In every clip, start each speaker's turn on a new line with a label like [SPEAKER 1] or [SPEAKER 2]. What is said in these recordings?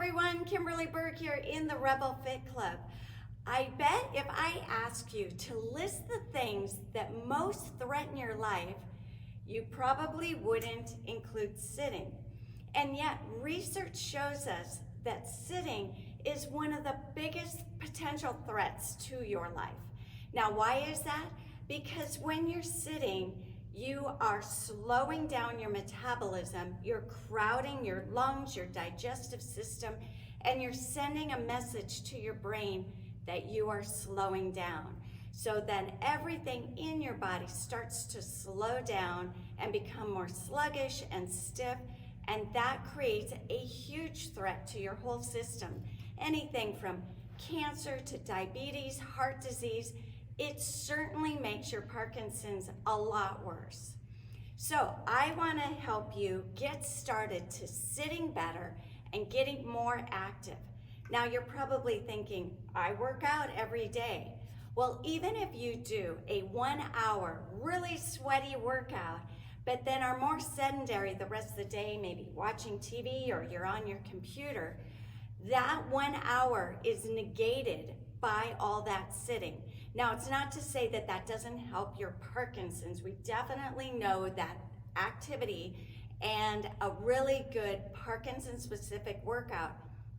[SPEAKER 1] everyone, Kimberly Berg here in the Rebel Fit Club. I bet if I ask you to list the things that most threaten your life, you probably wouldn't include sitting. And yet research shows us that sitting is one of the biggest potential threats to your life. Now, why is that? Because when you're sitting, you are slowing down your metabolism, you're crowding your lungs, your digestive system, and you're sending a message to your brain that you are slowing down. So then everything in your body starts to slow down and become more sluggish and stiff, and that creates a huge threat to your whole system. Anything from cancer to diabetes, heart disease. It certainly makes your Parkinson's a lot worse. So I want to help you get started to sitting better and getting more active. Now you're probably thinking, I work out every day. Well, even if you do a 1 hour really sweaty workout, but then are more sedentary the rest of the day, maybe watching TV or you're on your computer, that 1 hour is negated by all that sitting. Now, it's not to say that that doesn't help your Parkinson's. We definitely know that activity and a really good Parkinson-specific workout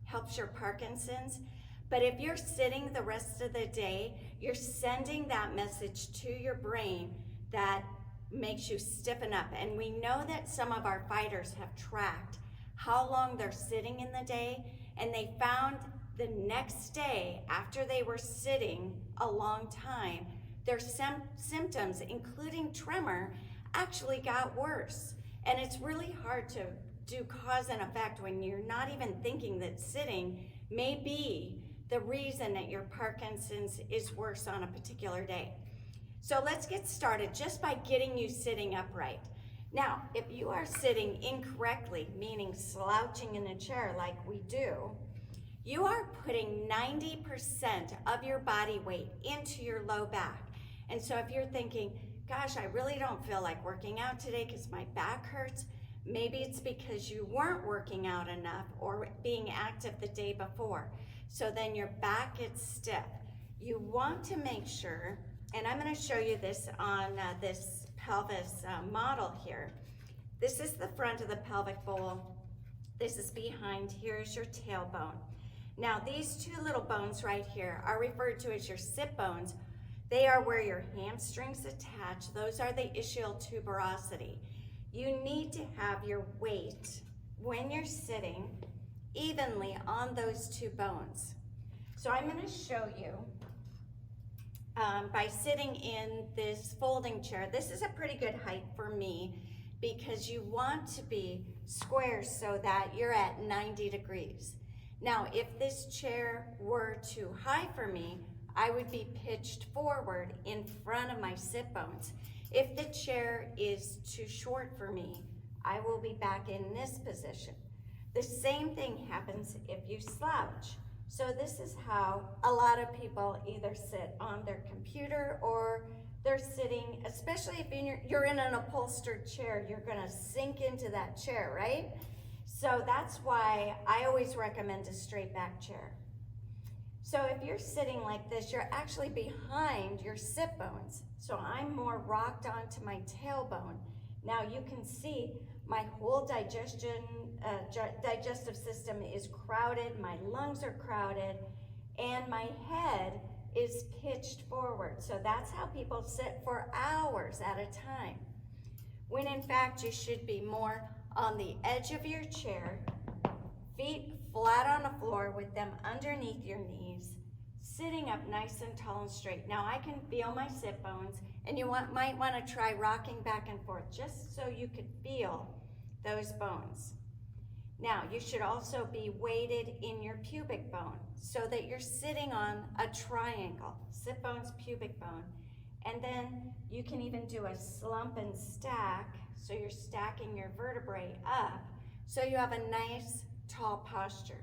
[SPEAKER 1] helps your Parkinson's. But if you're sitting the rest of the day, you're sending that message to your brain that makes you stiffen up. And we know that some of our fighters have tracked how long they're sitting in the day, and they found the next day, after they were sitting a long time, their symptoms, including tremor, actually got worse. And it's really hard to do cause and effect when you're not even thinking that sitting may be the reason that your Parkinson's is worse on a particular day. So let's get started just by getting you sitting upright. Now, if you are sitting incorrectly, meaning slouching in a chair like we do, you are putting 90% of your body weight into your low back. And so if you're thinking, gosh, I really don't feel like working out today because my back hurts, maybe it's because you weren't working out enough or being active the day before. So then your back gets stiff. You want to make sure, and I'm going to show you this on this pelvis model here. This is the front of the pelvic bowl. This is behind. Here's your tailbone. Now these two little bones right here are referred to as your sit bones. They are where your hamstrings attach. Those are the ischial tuberosity. You need to have your weight when you're sitting evenly on those two bones. So I'm going to show you by sitting in this folding chair. This is a pretty good height for me because you want to be square so that you're at 90 degrees. Now, if this chair were too high for me, I would be pitched forward in front of my sit bones. If the chair is too short for me, I will be back in this position. The same thing happens if you slouch. So this is how a lot of people either sit on their computer or they're sitting, especially if you're in an upholstered chair, you're gonna sink into that chair, right? So that's why I always recommend a straight back chair. So if you're sitting like this, you're actually behind your sit bones. So I'm more rocked onto my tailbone. Now you can see my whole digestive system is crowded, my lungs are crowded, and my head is pitched forward. So that's how people sit for hours at a time. When in fact you should be more on the edge of your chair, feet flat on the floor with them underneath your knees, sitting up nice and tall and straight. Now I can feel my sit bones, and you might want to try rocking back and forth just so you could feel those bones. Now you should also be weighted in your pubic bone so that you're sitting on a triangle, sit bones, pubic bone. And then you can even do a slump and stack, so you're stacking your vertebrae up so you have a nice tall posture.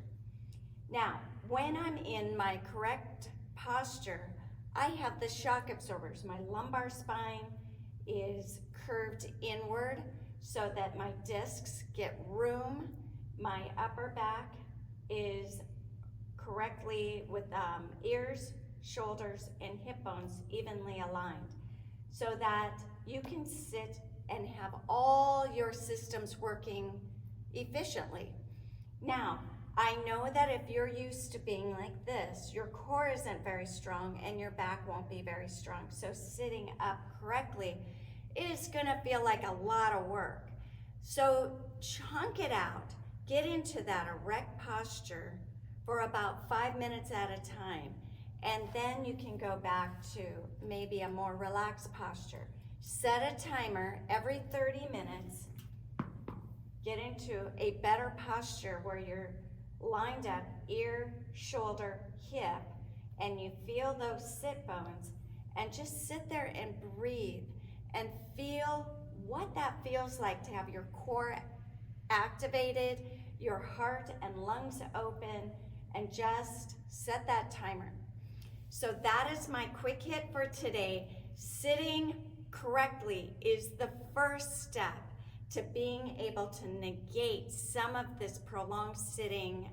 [SPEAKER 1] Now, when I'm in my correct posture, I have the shock absorbers. My lumbar spine is curved inward so that my discs get room, my upper back is correctly with ears, shoulders, and hip bones evenly aligned, so that you can sit and have all your systems working efficiently. Now, I know that if you're used to being like this, your core isn't very strong and your back won't be very strong. So sitting up correctly is gonna feel like a lot of work. So chunk it out. Get into that erect posture for about 5 minutes at a time. And then you can go back to maybe a more relaxed posture. Set a timer every 30 minutes. Get into a better posture where you're lined up, ear, shoulder, hip, and you feel those sit bones, and just sit there and breathe and feel what that feels like to have your core activated, your heart and lungs open, and just set that timer. So that is my quick hit for today. Sitting correctly is the first step to being able to negate some of this prolonged sitting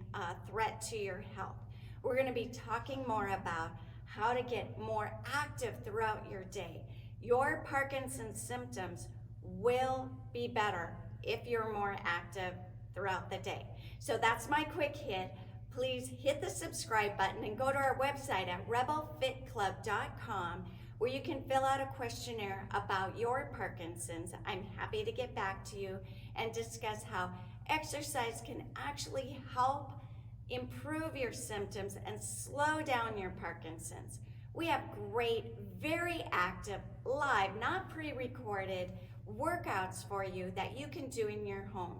[SPEAKER 1] threat to your health. We're going to be talking more about how to get more active throughout your day. Your Parkinson's symptoms will be better if you're more active throughout the day. So that's my quick hit. Please hit the subscribe button and go to our website at rebelfitclub.com, where you can fill out a questionnaire about your Parkinson's. I'm happy to get back to you and discuss how exercise can actually help improve your symptoms and slow down your Parkinson's. We have great, very active, live, not pre-recorded workouts for you that you can do in your home.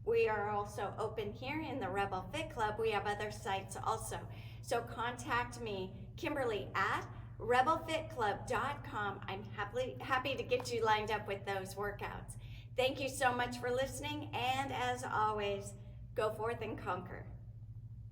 [SPEAKER 1] We are also open here in the Rebel Fit Club. We have other sites also. So contact me, Kimberly, at rebelfitclub.com. I'm happy to get you lined up with those workouts. Thank you so much for listening, and as always, go forth and conquer.